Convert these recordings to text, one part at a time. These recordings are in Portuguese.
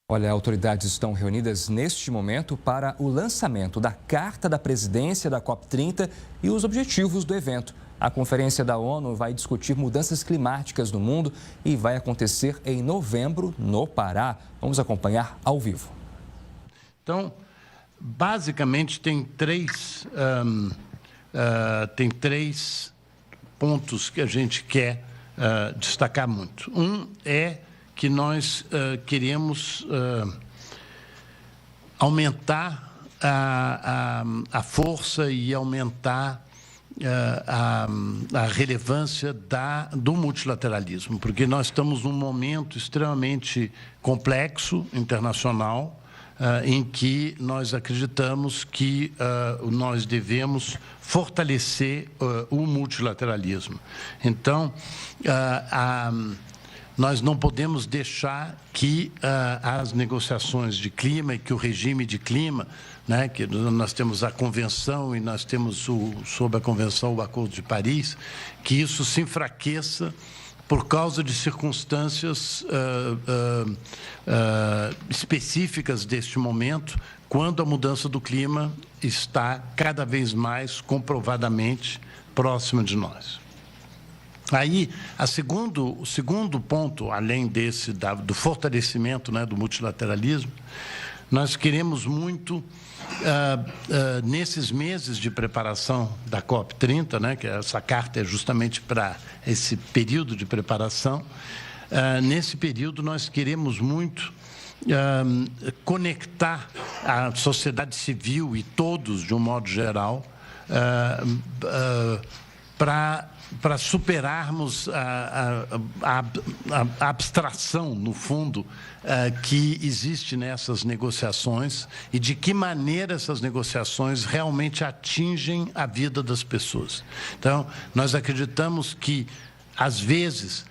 Olha, autoridades estão reunidas neste momento para o lançamento da Carta da Presidência da COP30 e os objetivos do evento. A Conferência da ONU vai discutir mudanças climáticas no mundo e vai acontecer em novembro, no Pará. Vamos acompanhar ao vivo. Então, basicamente, tem três pontos que a gente quer destacar muito. Um é que nós queremos aumentar a força e aumentar a relevância do multilateralismo, porque nós estamos num momento extremamente complexo, internacional, em que nós acreditamos que nós devemos fortalecer o multilateralismo. Então, nós não podemos deixar que as negociações de clima e que o regime de clima, né, que nós temos a Convenção e nós temos, sob a Convenção, o Acordo de Paris, que isso se enfraqueça por causa de circunstâncias específicas deste momento, quando a mudança do clima está cada vez mais comprovadamente próxima de nós. Aí, o segundo ponto, além desse do fortalecimento, né, do multilateralismo, nós queremos muito, nesses meses de preparação da COP30, né, que essa carta é justamente para esse período de preparação, nesse período nós queremos muito conectar a sociedade civil e todos, de um modo geral, para superarmos a abstração, no fundo, que existe nessas negociações e de que maneira essas negociações realmente atingem a vida das pessoas. Então, nós acreditamos que, às vezes,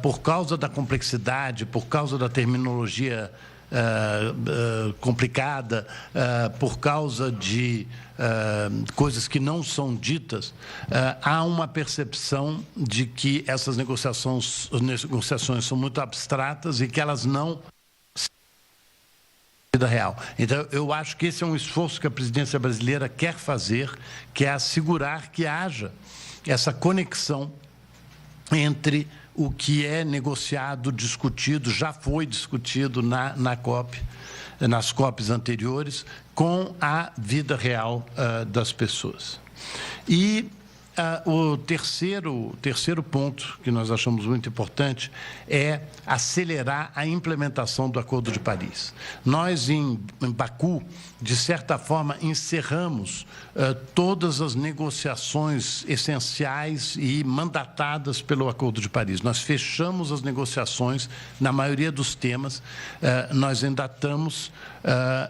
por causa da complexidade, por causa da terminologia complicada, por causa de coisas que não são ditas, há uma percepção de que essas negociações são muito abstratas e que elas não vida real. Então, eu acho que esse é um esforço que a presidência brasileira quer fazer, que é assegurar que haja essa conexão entre o que é negociado, discutido, já foi discutido na COP, nas COPs anteriores, com a vida real das pessoas. E o terceiro ponto que nós achamos muito importante é acelerar a implementação do Acordo de Paris. Nós, em Baku, de certa forma, encerramos todas as negociações essenciais e mandatadas pelo Acordo de Paris. Nós fechamos as negociações na maioria dos temas. Nós ainda estamos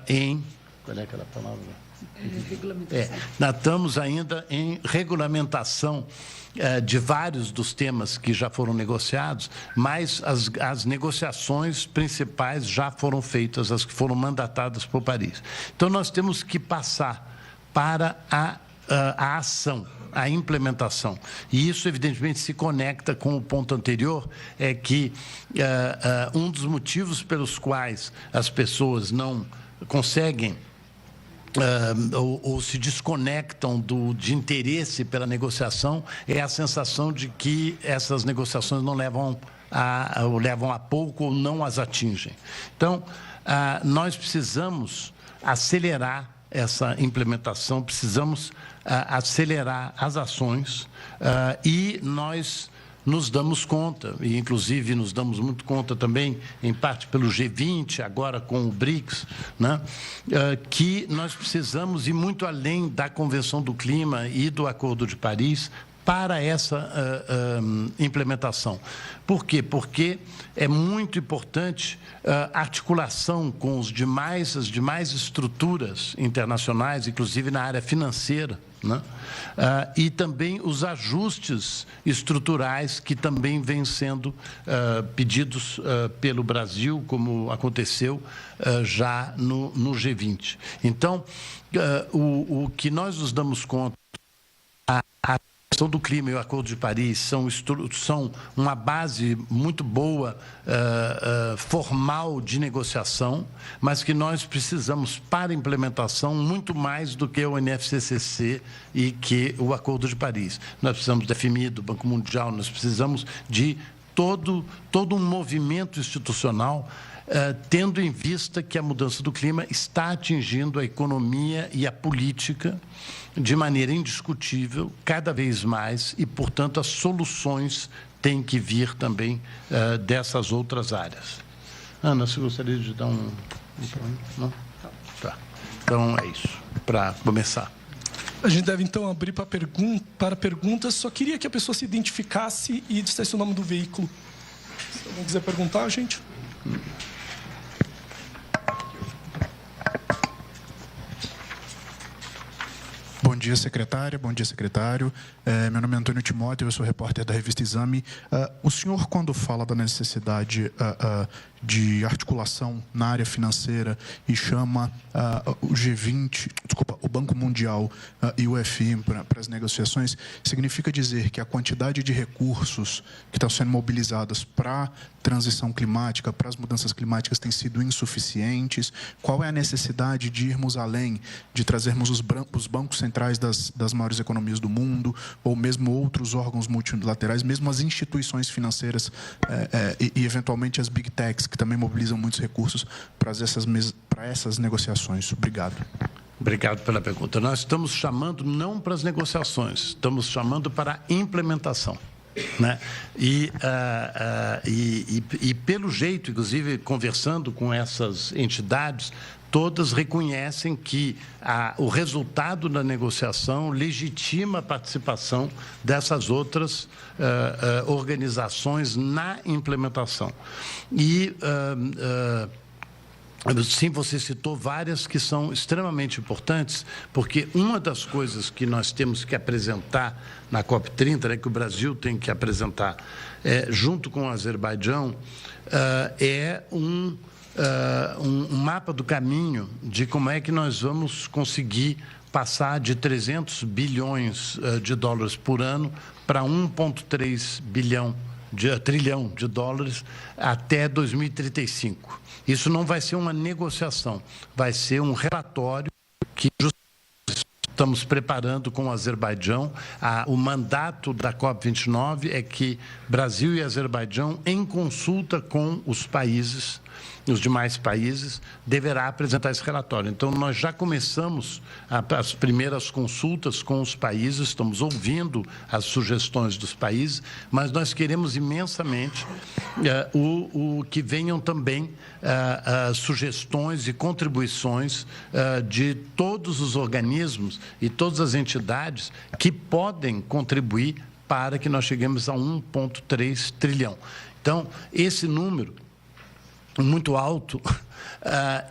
em... Qual é aquela palavra? Nós estamos ainda em regulamentação de vários dos temas que já foram negociados, mas as negociações principais já foram feitas, as que foram mandatadas por Paris. Então, nós temos que passar para a ação, a implementação. E isso, evidentemente, se conecta com o ponto anterior, é que um dos motivos pelos quais as pessoas não conseguem ou se desconectam de interesse pela negociação é a sensação de que essas negociações não levam a pouco ou não as atingem. Então, nós precisamos acelerar essa implementação, precisamos acelerar as ações e nós nos damos conta, e inclusive nos damos muito conta também, em parte pelo G20, agora com o BRICS, né, que nós precisamos ir muito além da Convenção do Clima e do Acordo de Paris para essa implementação. Por quê? Porque é muito importante a articulação com as demais estruturas internacionais, inclusive na área financeira, né? E também os ajustes estruturais que também vêm sendo pedidos pelo Brasil, como aconteceu já no G20. Então, o que nós nos damos conta, a questão do clima e o Acordo de Paris são uma base muito boa, formal de negociação, mas que nós precisamos, para a implementação, muito mais do que o NFCCC e que o Acordo de Paris. Nós precisamos da FMI, do Banco Mundial, nós precisamos de todo um movimento institucional, tendo em vista que a mudança do clima está atingindo a economia e a política de maneira indiscutível, cada vez mais, e, portanto, as soluções têm que vir também dessas outras áreas. Ana, você gostaria de dar um... Não? Tá. Então, é isso, para começar. A gente deve, então, abrir para perguntas. Só queria que a pessoa se identificasse e dissesse o nome do veículo. Se alguém quiser perguntar, gente... Bom dia, secretária. Bom dia, secretário. Meu nome é Antônio Timóteo, eu sou repórter da revista Exame. O senhor, quando fala da necessidade de articulação na área financeira e chama o G20, o Banco Mundial e o FMI para as negociações, significa dizer que a quantidade de recursos que estão sendo mobilizadas para a transição climática, para as mudanças climáticas, tem sido insuficientes? Qual é a necessidade de irmos além, de trazermos os bancos centrais das maiores economias do mundo, ou mesmo outros órgãos multilaterais, mesmo as instituições financeiras e eventualmente as big techs, que também mobilizam muitos recursos para essas negociações? Obrigado. Obrigado pela pergunta. Nós estamos chamando não para as negociações, estamos chamando para a implementação. Né? E pelo jeito, inclusive, conversando com essas entidades, todas reconhecem que o resultado da negociação legitima a participação dessas outras organizações na implementação. E, sim, você citou várias que são extremamente importantes, porque uma das coisas que nós temos que apresentar na COP30, né, que o Brasil tem que apresentar junto com o Azerbaijão, é um mapa do caminho de como é que nós vamos conseguir passar de 300 bilhões de dólares por ano para 1,3 trilhão de dólares até 2035. Isso não vai ser uma negociação, vai ser um relatório que estamos preparando com o Azerbaijão. O mandato da COP29 é que Brasil e Azerbaijão, em consulta com os demais países, deverá apresentar esse relatório. Então, nós já começamos as primeiras consultas com os países, estamos ouvindo as sugestões dos países, mas nós queremos imensamente que venham também sugestões e contribuições de todos os organismos e todas as entidades que podem contribuir para que nós cheguemos a 1,3 trilhão. Então, esse número muito alto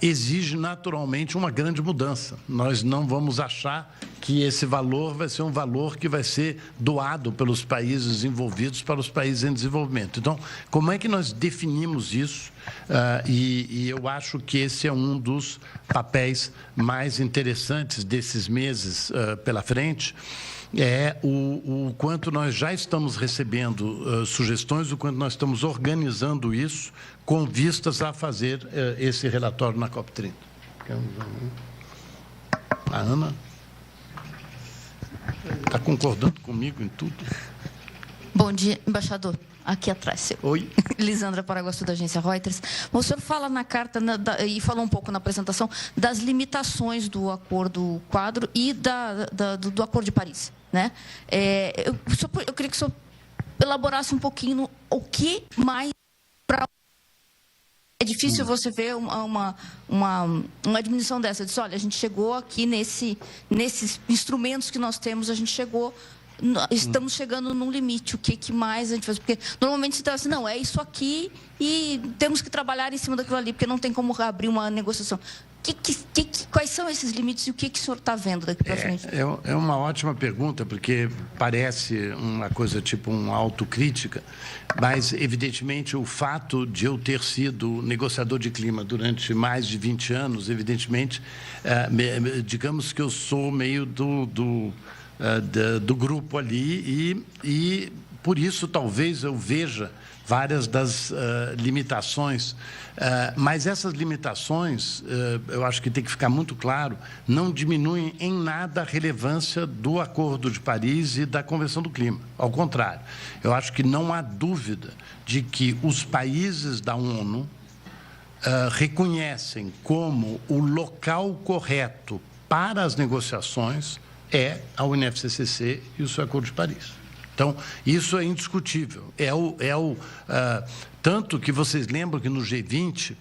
exige naturalmente uma grande mudança. Nós não vamos achar que esse valor vai ser um valor que vai ser doado pelos países envolvidos para os países em desenvolvimento. Então, como é que nós definimos isso? E eu acho que esse é um dos papéis mais interessantes desses meses pela frente, o quanto nós já estamos recebendo sugestões, o quanto nós estamos organizando isso com vistas a fazer esse relatório na COP30. A Ana está concordando comigo em tudo. Bom dia, embaixador. Aqui atrás. Oi. Lisandra Paraguaçu, da agência Reuters. O senhor fala na carta, e falou um pouco na apresentação, das limitações do acordo quadro e do acordo de Paris. Né? Eu queria que o senhor elaborasse um pouquinho o que mais... É difícil você ver uma diminuição dessa. Diz, olha, a gente chegou aqui nesses instrumentos que nós temos, a gente chegou... Estamos chegando num limite. O que mais a gente faz? Porque normalmente se trata assim, não, é isso aqui e temos que trabalhar em cima daquilo ali, porque não tem como abrir uma negociação. Quais são esses limites e o que o senhor está vendo daqui para frente? É uma ótima pergunta, porque parece uma coisa tipo uma autocrítica, mas, evidentemente, o fato de eu ter sido negociador de clima durante mais de 20 anos, evidentemente, digamos que eu sou meio do grupo ali e por isso talvez eu veja várias das limitações, mas essas limitações, eu acho que tem que ficar muito claro, não diminuem em nada a relevância do Acordo de Paris e da Convenção do Clima. Ao contrário, eu acho que não há dúvida de que os países da ONU reconhecem como o local correto para as negociações é a UNFCCC e o seu Acordo de Paris. Então, isso é indiscutível. Tanto que vocês lembram que no G20,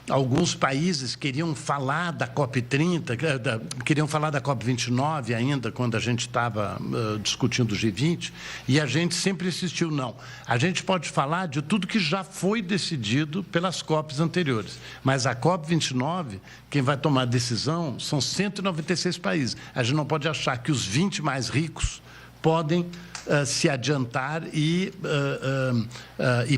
alguns países queriam falar da COP30, queriam falar da COP29 ainda, quando a gente estava discutindo o G20, e a gente sempre insistiu, não. A gente pode falar de tudo que já foi decidido pelas COPs anteriores, mas a COP29, quem vai tomar a decisão são 196 países. A gente não pode achar que os 20 mais ricos podem se adiantar e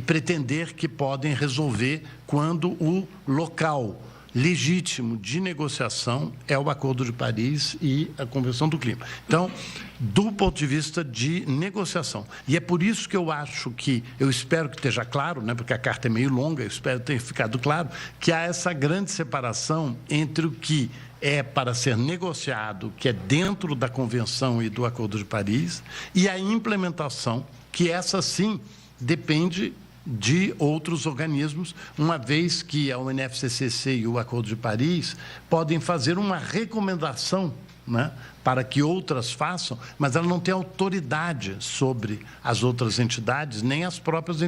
pretender que podem resolver quando o local legítimo de negociação é o Acordo de Paris e a Convenção do Clima. Então, do ponto de vista de negociação. E é por isso que eu acho que, eu espero que esteja claro, né, porque a carta é meio longa, eu espero que tenha ficado claro, que há essa grande separação entre o que é para ser negociado, que é dentro da Convenção e do Acordo de Paris, e a implementação, que essa sim depende de outros organismos, uma vez que a UNFCCC e o Acordo de Paris podem fazer uma recomendação, né, para que outras façam, mas ela não tem autoridade sobre as outras entidades, nem as próprias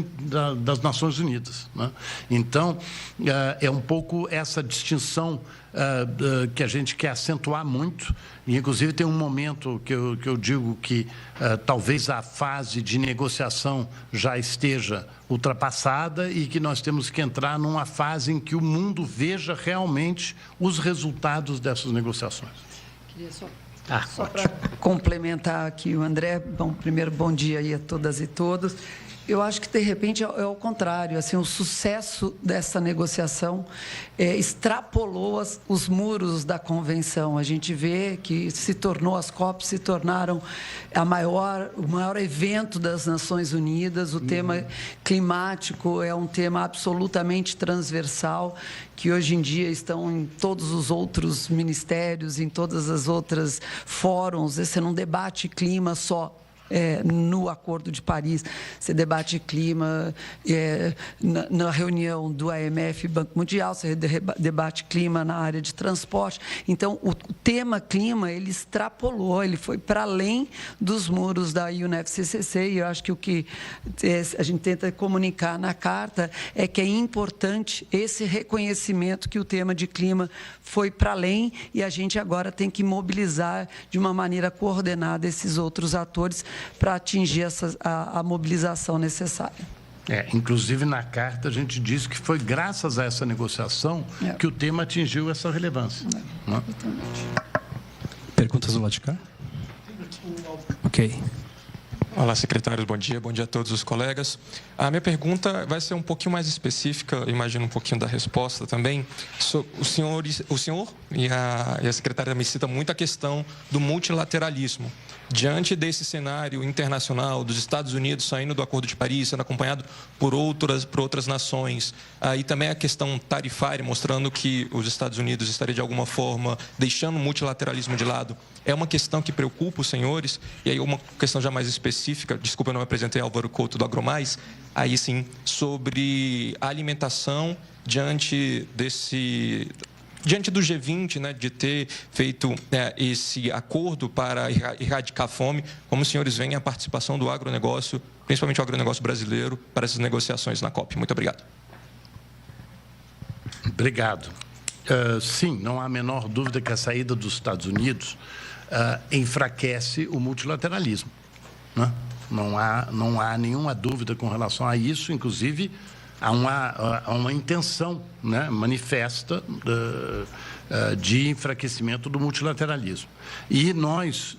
das Nações Unidas, né? Então, é um pouco essa distinção que a gente quer acentuar muito, e inclusive tem um momento que eu digo que talvez a fase de negociação já esteja ultrapassada e que nós temos que entrar numa fase em que o mundo veja realmente os resultados dessas negociações. Queria só para complementar aqui o André, primeiro bom dia aí a todas e todos. Eu acho que, de repente, é ao contrário, assim, o sucesso dessa negociação extrapolou os muros da convenção. A gente vê que as COPs se tornaram o maior evento das Nações Unidas, o tema climático é um tema absolutamente transversal, que hoje em dia estão em todos os outros ministérios, em todas as outras fóruns. Esse não debate clima só no Acordo de Paris, você debate clima na reunião do AMF, Banco Mundial, você debate clima na área de transporte. Então, o tema clima, ele extrapolou, ele foi para além dos muros da UNFCCC, e eu acho que o que a gente tenta comunicar na carta é que é importante esse reconhecimento que o tema de clima foi para além, e a gente agora tem que mobilizar de uma maneira coordenada esses outros atores para atingir a mobilização necessária. Inclusive, na carta, a gente diz que foi graças a essa negociação que o tema atingiu essa relevância. Perguntas do lado de cá? Ok. Olá, secretários, bom dia a todos os colegas. A minha pergunta vai ser um pouquinho mais específica, imagino um pouquinho da resposta também. O senhor e a secretária me citam muito a questão do multilateralismo. Diante desse cenário internacional dos Estados Unidos saindo do Acordo de Paris, sendo acompanhado por outras nações, e também a questão tarifária, mostrando que os Estados Unidos estariam de alguma forma deixando o multilateralismo de lado, é uma questão que preocupa os senhores. E aí uma questão já mais específica, desculpa, eu não me apresentei, Álvaro Couto do Agromais, aí sim, sobre a alimentação diante do G20, né, de ter feito esse acordo para erradicar a fome, como os senhores veem a participação do agronegócio, principalmente o agronegócio brasileiro, para essas negociações na COP. Muito obrigado. Obrigado. Sim, não há a menor dúvida que a saída dos Estados Unidos enfraquece o multilateralismo, né? Não há nenhuma dúvida com relação a isso, inclusive há uma intenção, né, manifesta de enfraquecimento do multilateralismo. E nós,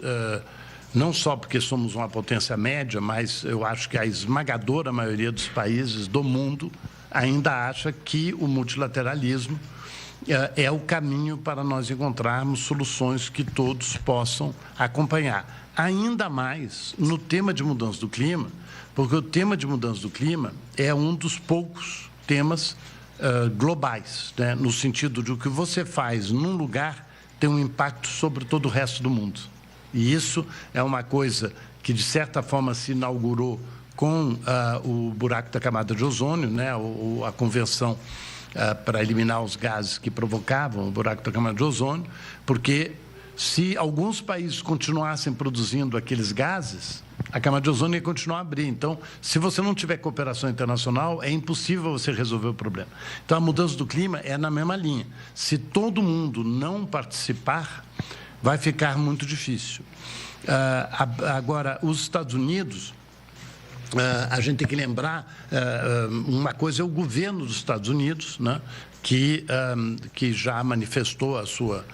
não só porque somos uma potência média, mas eu acho que a esmagadora maioria dos países do mundo ainda acha que o multilateralismo é o caminho para nós encontrarmos soluções que todos possam acompanhar. Ainda mais no tema de mudança do clima, porque o tema de mudança do clima é um dos poucos temas globais, né? No sentido de o que você faz num lugar tem um impacto sobre todo o resto do mundo. E isso é uma coisa que, de certa forma, se inaugurou com o buraco da camada de ozônio, né? A convenção para eliminar os gases que provocavam o buraco da camada de ozônio, porque se alguns países continuassem produzindo aqueles gases, a camada de ozônio ia continuar a abrir. Então, se você não tiver cooperação internacional, é impossível você resolver o problema. Então, a mudança do clima é na mesma linha. Se todo mundo não participar, vai ficar muito difícil. Agora, os Estados Unidos, a gente tem que lembrar, uma coisa é o governo dos Estados Unidos, né, que já manifestou a sua...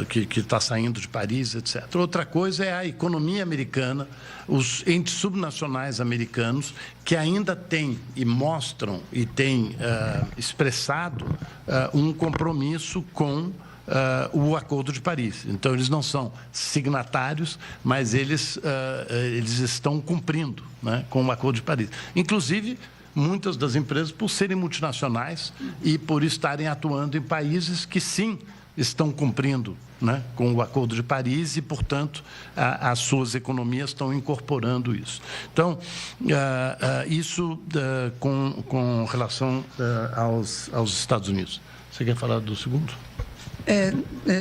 que está saindo de Paris, etc. Outra coisa é a economia americana, os entes subnacionais americanos, que ainda têm e mostram e têm expressado um compromisso com o Acordo de Paris. Então, eles não são signatários, mas eles estão cumprindo, né, com o Acordo de Paris. Inclusive, muitas das empresas, por serem multinacionais e por estarem atuando em países que, sim, estão cumprindo, né, com o Acordo de Paris e, portanto, as suas economias estão incorporando isso. Então, isso com relação aos Estados Unidos. Você quer falar do segundo?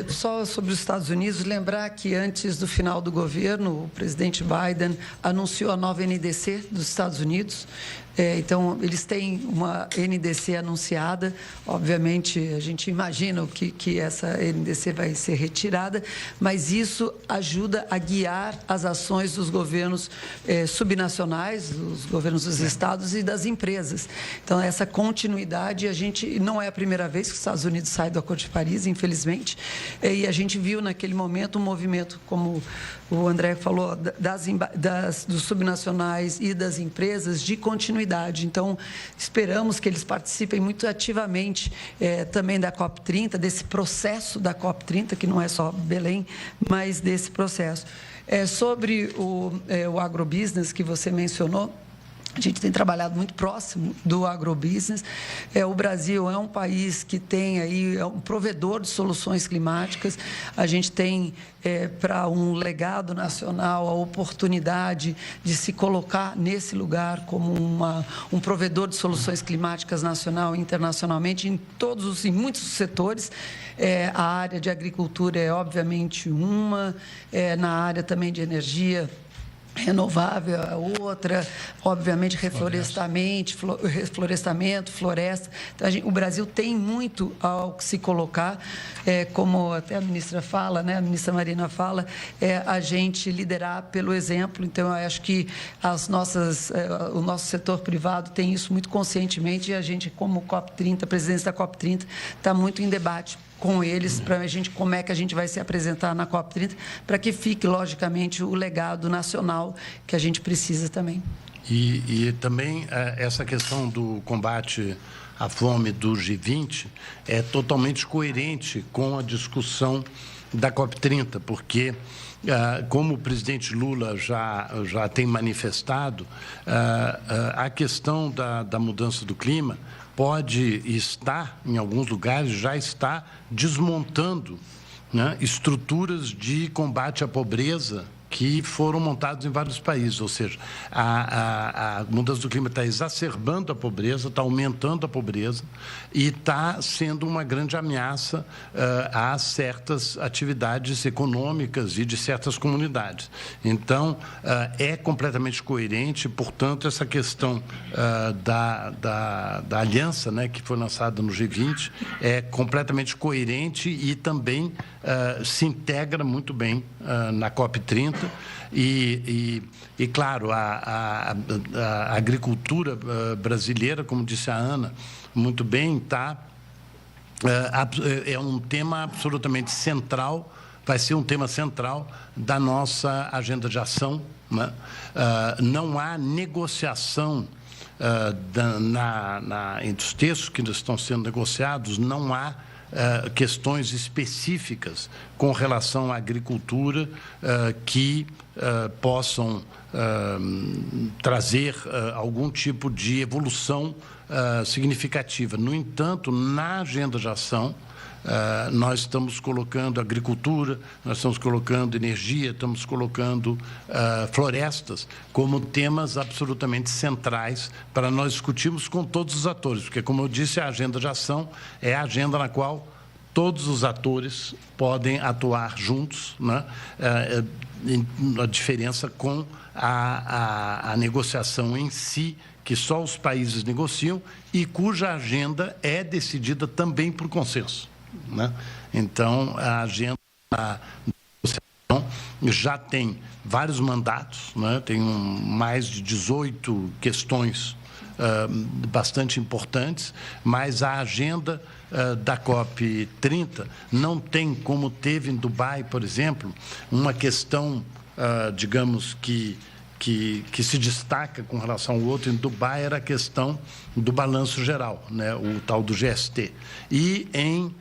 Só sobre os Estados Unidos, lembrar que antes do final do governo, o presidente Biden anunciou a nova NDC dos Estados Unidos. Então, eles têm uma NDC anunciada. Obviamente, a gente imagina que essa NDC vai ser retirada, mas isso ajuda a guiar as ações dos governos subnacionais, dos governos dos estados e das empresas. Então, essa continuidade, não é a primeira vez que os Estados Unidos saem do Acordo de Paris, infelizmente, e a gente viu naquele momento um movimento, como o André falou, dos subnacionais e das empresas de continuidade. Então, esperamos que eles participem muito ativamente também da COP30, desse processo da COP30, que não é só Belém, mas desse processo. Sobre o agrobusiness que você mencionou, a gente tem trabalhado muito próximo do agrobusiness. O Brasil é um país que tem aí um provedor de soluções climáticas. A gente tem para um legado nacional a oportunidade de se colocar nesse lugar como um provedor de soluções climáticas nacional e internacionalmente em muitos setores. A área de agricultura é obviamente uma, na área também de energia renovável, a outra, obviamente, reflorestamento, floresta. Então, o Brasil tem muito ao que se colocar, como até a ministra fala, né, a ministra Marina fala, a gente liderar pelo exemplo. Então, eu acho que o nosso setor privado tem isso muito conscientemente e a gente, como COP30, a presidência da COP30, está muito em debate com eles, para a gente, como é que a gente vai se apresentar na COP30, para que fique, logicamente, o legado nacional que a gente precisa também. E também essa questão do combate à fome do G20 é totalmente coerente com a discussão da COP30, porque, como o presidente Lula já tem manifestado, a questão da mudança do clima pode estar, em alguns lugares, já está desmontando, né, estruturas de combate à pobreza que foram montados em vários países, ou seja, a mudança do clima está exacerbando a pobreza, está aumentando a pobreza e está sendo uma grande ameaça a certas atividades econômicas e de certas comunidades. Então, é completamente coerente, portanto, essa questão da aliança, né, que foi lançada no G20 é completamente coerente e também se integra muito bem na COP30 e claro, a agricultura brasileira, como disse a Ana, muito bem, é um tema absolutamente central, vai ser um tema central da nossa agenda de ação, né? Não há negociação entre os textos que estão sendo negociados, não há questões específicas com relação à agricultura que possam trazer algum tipo de evolução significativa. No entanto, na agenda de ação, nós estamos colocando agricultura, nós estamos colocando energia, estamos colocando florestas como temas absolutamente centrais para nós discutirmos com todos os atores, porque, como eu disse, a agenda de ação é a agenda na qual todos os atores podem atuar juntos, né? A diferença com a negociação em si, que só os países negociam e cuja agenda é decidida também por consenso, né? Então, a agenda da negociação já tem vários mandatos, né? Tem mais de 18 questões bastante importantes, mas a agenda da COP30 não tem, como teve em Dubai, por exemplo, uma questão, digamos, que se destaca com relação ao outro. Em Dubai era a questão do balanço geral, né, o tal do GST. E em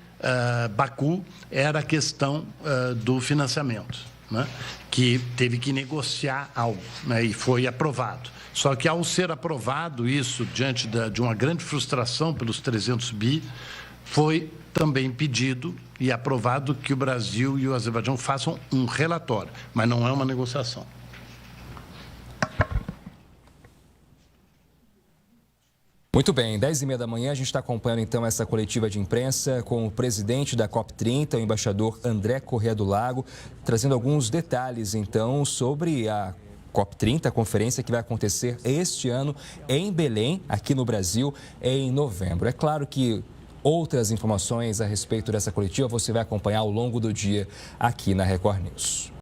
Baku era a questão do financiamento, né, que teve que negociar algo, né, e foi aprovado. Só que, ao ser aprovado isso, diante de uma grande frustração pelos 300 bi, foi também pedido e aprovado que o Brasil e o Azerbaijão façam um relatório, mas não é uma negociação. Muito bem, 10h30 da manhã, a gente está acompanhando então essa coletiva de imprensa com o presidente da COP30, o embaixador André Corrêa do Lago, trazendo alguns detalhes então sobre a COP30, a conferência que vai acontecer este ano em Belém, aqui no Brasil, em novembro. É claro que outras informações a respeito dessa coletiva você vai acompanhar ao longo do dia aqui na Record News.